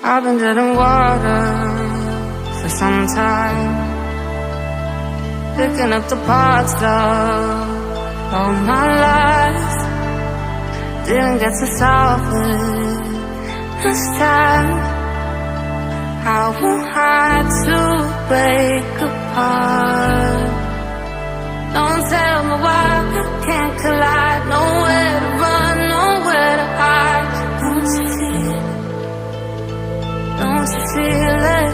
I've been dead in water for some time, picking up the parts of all my life. Didn't get to solve it this time. How will I to break apart? Don't tell me why I can't collide. Nowhere to run, nowhere to hide. Don't you feel it? Don't you feel it?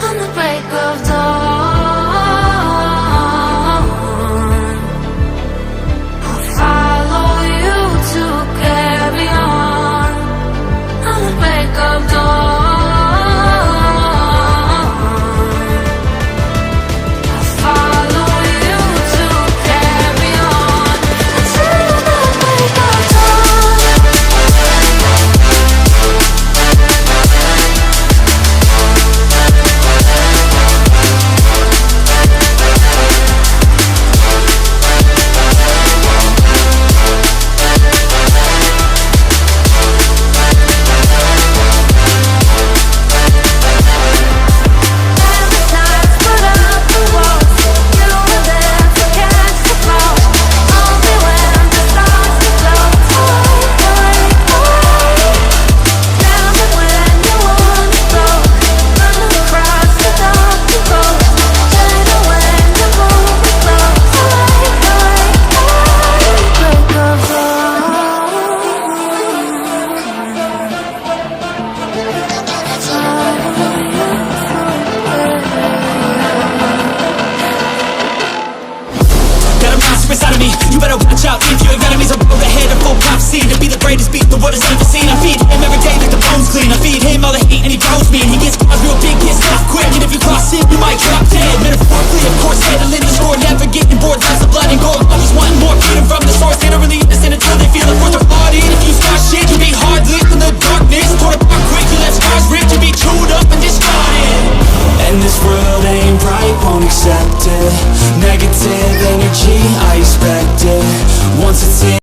On the break of dawn, I'll follow you to carry on. On the break of dawn, I'll follow you to carry on until the break of dawn. Inside of me, you better watch out. If your enemies are road ahead of full prophecy to be the greatest beat the world has ever seen. I feed him every day like the bones clean. I feed him all the hate and he throws me, and he gets cars real big, gets off quick. And if you cross him, you might drop dead. Metaphorically, of course, handling the score, never getting bored. Lots of blood and gore, always wanting more. Freedom from the source, they don't really understand until they feel it worth their blood in. If you start shit, you be hard lit in the darkness. Torn apart quick, you left scars ripped, you be chewed up and discarded. And this world ain't right, won't accept it.